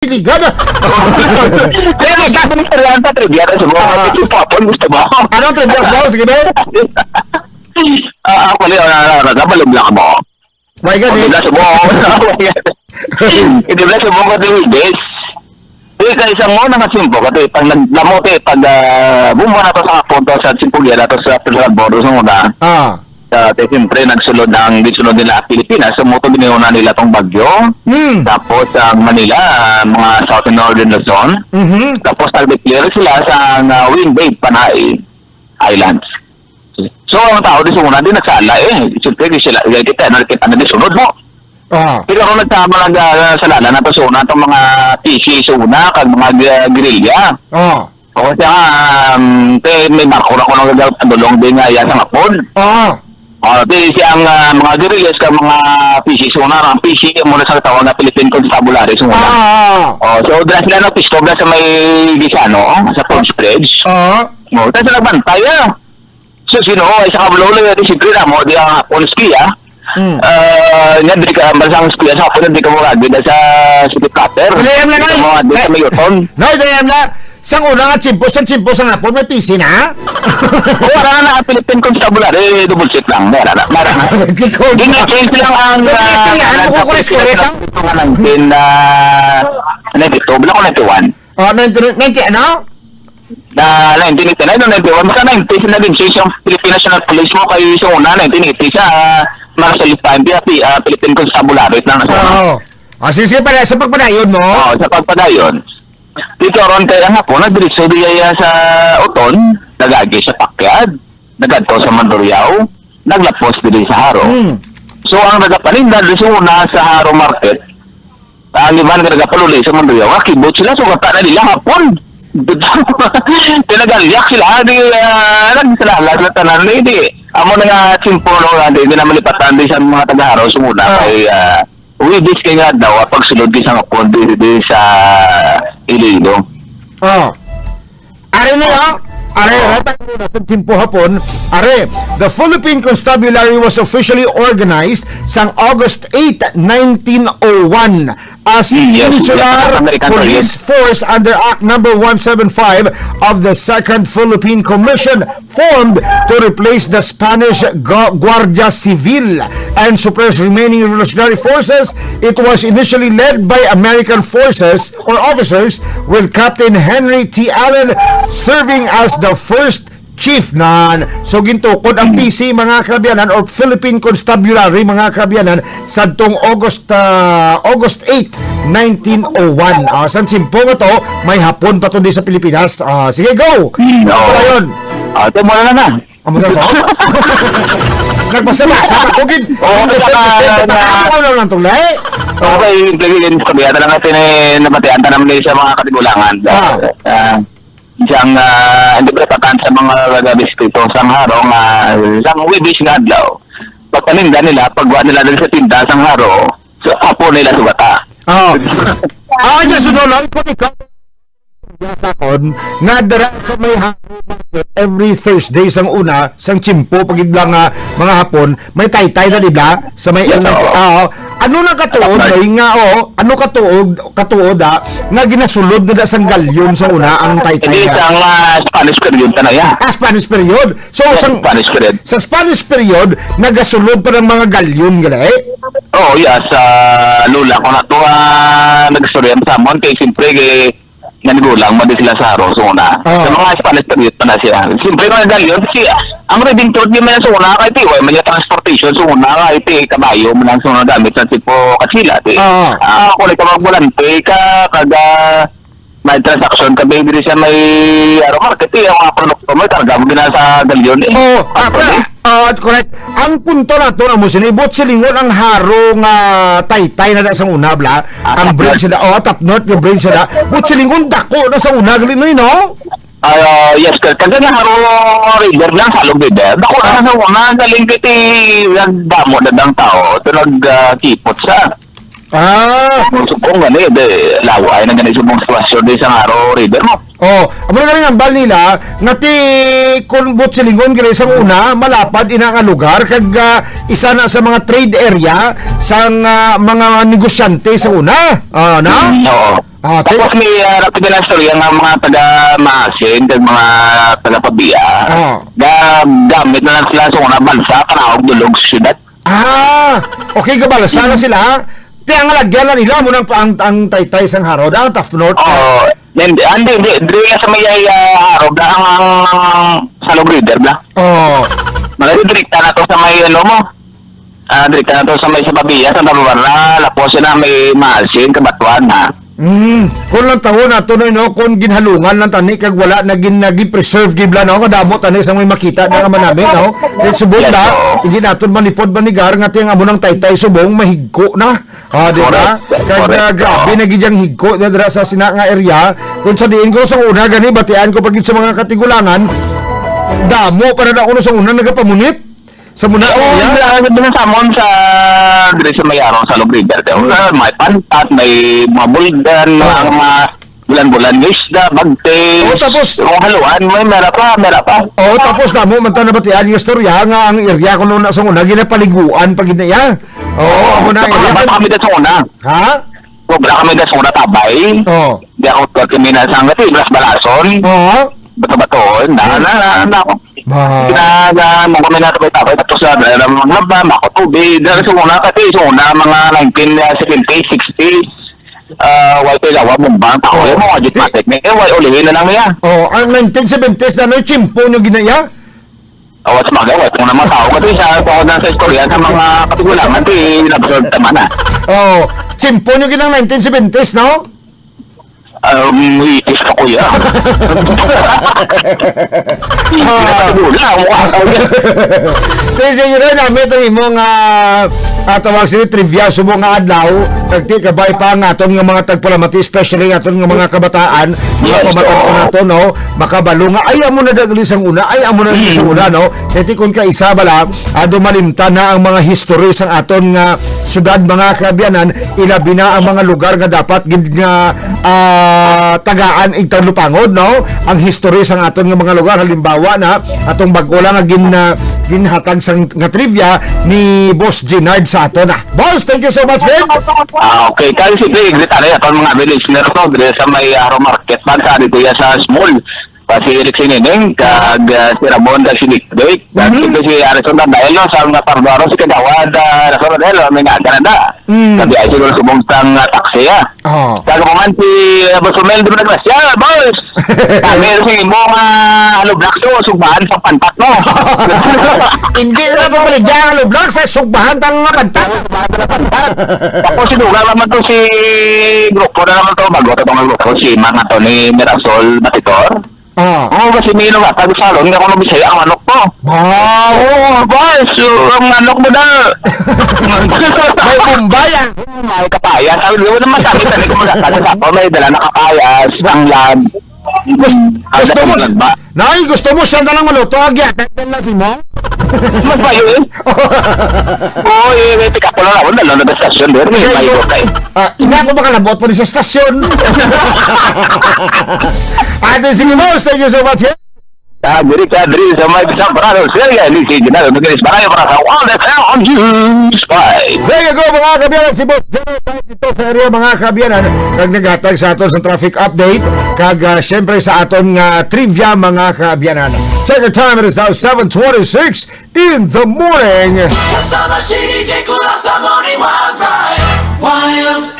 Ligan. Kaya mas dapat ng Atlanta trivia na sumo. Ito papon, gusto mo? Anong trivia mo? Sige ba? Ako nagkabalog lang mo. My God, eh. Hindi na sumo. Hindi na sumo ko din ibis. Kaya isang mo na masimpo kasi pag naglamote, pag bumuha na to sa punto sa Simpugya na to sa Bordo sa muna. Siyempre nagsulod ang gisunod nila Pilipinas, sumuto binuna nila tong bagyo. Tapos ang Manila, mga South and Northern Luzon. Tapos nag-declare sila sa Wind Bay, Panay Islands. So ang tao di sumuna din nagsala siyempre sila kita na di sunod mo. Pero kung nagsama sa lala na to suna itong mga PC suna kag mga guerrilla. O kasi may makura ko nang gagawin din nga yan sa Hapon. Di siyang mga guerrillas ka mga PC suna, ang PC muna sa tawag na Philippine Constabulary suna. So dala sila na pisto sa may Gisano, sa Ponce Bridge. Tapos sila nagbantay So sino ay sa kabulolo di siyempre na mo di ang Ponski nga di ka masang skuya sa Hapon, di ka mo agad sa City Platter. Dayam lang di ka may uton. No, dayam lang. Sang una nga chimpo sa Hapon, may PC na? Wala na Philippine Constabulary, double check lang. Meron na. Gina-change lang ang... Kukulis ko rin sang? Ito nga 1992, bila ko 91. 90 ano? Na 1989, 91, basta 90s na din siya yung Philippine National Police mo kayo sa una, 1980 sa Marshall Time, Philippine Constabulary lang na sa sige pala, sa pagpadayon mo? Sa pagpadayon. Dito ron kaya nga po, nagdiritso diya sa Uton, nagagi sa Pakyad, nagadto sa Mandurriao, naglapos dito sa Haro. So ang nagapaninda dito una sa Haro Market, ang iban nga nagapaluli sa Mandurriao, kibot sila, sugata na nila hapon. Tinagaliak sila, nagsalala sa tanan, hindi. Amo na nga simpolo nga, hindi na malipatan din sa mga taga-Haro, sumuna kay Widis kay nga daw, pagsunod din sa hapon din sa Iloilo. Are na ratang muna sa Timpo Hapon. The Philippine Constabulary was officially organized sang August 8, 1901 as Insular Police Force under Act Number 175 of the Second Philippine Commission, formed to replace the Spanish Guardia Civil and suppress remaining revolutionary forces. It was initially led by American forces or officers, with Captain Henry T. Allen serving as the first chief nan. So gintukod ang PC mga kabyanan or Philippine Constabulary mga kabyanan sadtong August 8, 1901. San simpo nga to, may hapon pa to di sa Pilipinas. Sige, go! Ito yun. Ito muna na. Amo na ko? Nagpasama sa kugid. Ako lang tulay. Okay, plagin sa biya lang natin nabatian ta naman sa mga katigulangan. Siyang hindi prepatan sa mga distrito sa harong sang Wibis nga adlaw. Pagpaninda nila, pagwa nila dali sa tinda sang haro, so apo nila sugata. Just lang ko ikaw. Yakon nga dara sa may haro market every Thursday sang una sang Chimpo pagidlang mga hapon may taytay na dibla sa may ano na katuod nga ano katuod nga ginasulod na sang galyon sa una ang taytay hindi sang Spanish period tanaya Spanish period so sang Spanish period sa Spanish period nagasulod pa ng mga galyon gali sa lula ko na to nagstorya sa amon kay simpre nanigulang mo din sila sa haro sa una. Sa mga Spanish period pa na siya. Siyempre mga galyon, kasi ang reading tour din man sa una, kahit may transportation sa una, kahit kabayo mo lang sa una gamit sa tipo kasila. Kung ka magbulante ka, may transaction ka, baby rin siya may market, ang mga produkto mo, talaga mo sa galyon. Correct. Ang punto na ito na mo sinibot silingon ang haro nga taytay na sa una bla ang bridge na top north yung bridge na but silingon dako na sa una gali no yes kasi nga haro river lang sa loob dito dako na sa una galing kiti nagdamo na dang tao ito nagkipot sa supong gani laway na ganito mong sitwasyon din sa haro river mo amo na rin ang bal nila nga ti kun but silingon gali sang una malapad ina nga lugar kag isa na sa mga trade area sang mga negosyante sa una. Na? Oo. Tapos may rapid na storya ng mga taga-maasin kag mga taga-pabiya. Gamit na lang sila sa una bansa para og dulog sa syudad. Okay gabal sana sila. Ti ang lagyan na nila mo nang ang taytay sang harod ang Tough North. Hindi sa may harod na ang salog reader bla. Mga direkta na to sa may mo. Direkta na to sa may sa pabiya sa Tabuara, lapos na may maasin kabatuan na. Kung lang taon na to no, kung ginhalungan lang tani kag wala naging preserve gibla no kadamo tani sa may makita na naman namin no. Then subod na hindi naton manipod manigar nga tiyang amo nang taytay subong mahigko na. Di ba? Kag grabe na gidyang higko dira sa sina nga area. Kung sa diin ko sa una gani batian ko pagit sa mga katigulangan. Damo para na uno sa una nagapamunit. Sa muna sa amon sa dire sa may araw sa Logrider. May pantat, may mga buldan, mga bulan-bulan isda, bagte. Tapos haluan, may mera pa. Tapos na mo man ta nabatian yung istorya nga ang area ko na sa una ginapaliguan pag ginaya. Amo na area kami sa una. Ha? Wala kami sa una tabay. Di ako kami na sa ngati, Blas Balason. Bato-batoon, na ako. Mo kami na tabay tapos na mga laba, makatubig, dahil sa una kasi, sa una, mga 1970s, 60s, white lawa, bumbang, tao, yung mga jitmatic, white ulihin na lang niya. Ang 1970s na no, chimpo nyo ginaya? Sa bagay, white mo naman tao, kasi sa tao na sa istorya, sa mga katigulangan, labas tama na. Chimpo nyo ginang 1970s, no? Itis ka kuya. Kasi yun rin namin itong imong tawag sila trivia sumo nga adlaw nagti kabay pa nga aton nga mga tagpalamati especially nga aton nga mga kabataan mga pamataan ko nato no makabalo nga ay amo na dagli sang una no kaya kung ka isa bala dumalimtan na ang mga history sang aton nga syudad mga kaabyanan ilabi na ang mga lugar nga dapat gid nga tagaan igtanlupangod no ang history sang aton nga mga lugar halimbawa na atong bag-o lang nga ginhatag sang nga trivia ni Boss Gennard sa ato na. Boss, thank you so much, Ben. Okay, kasi si great ano aton mga listeners no dire sa may Aro Market man sa dito ya sa small. Kasi Eric Sinineng kag si Ramon da Sinik Date. Kasi si Arison da dahil no sa mga Parbaro si Kadawad Rason dahil may nagananda. Sabi ay siguro subong tang taxi ya. Kag mo man si Bosomel di ba naglasya, boss. Kami si mo nga halo black to subahan sa pantat no. Hindi na pa paligyan halo black sa subahan tang pantat. Tapos sinuga naman to si grupo na naman to bago to grupo si mga to ni Mirasol Batitor. Kasi may nung atag salon nga kung nabisaya ang manok ko. Boss, ang manok mo na. May bumbaya. May kapaya. Sabi mo naman sabi ko magkakasa sa may dala na kapaya, sanglad. Gusto mo siya na lang maluto agyan. Nagdala si mo? Mas bayo eh. May pick up ko na naman. Dalo na stasyon doon. May bayo ko kayo. Hindi ako makalabot po sa stasyon. Sige mo, thank you so much. Diri sa may bisang parang serya. Hindi si Ginalo. Magalis ba kayo para sa One FM on News 5. There you go mga kabiyanan. Si Boss dito sa area mga kabiyanan. Kag naghatag sa aton sa traffic update. Kag syempre sa aton nga trivia mga kabiyanan. Check the time. It is now 7:26 in the morning. Kasama si DJ Kula sa Morning Wild Ride. Wild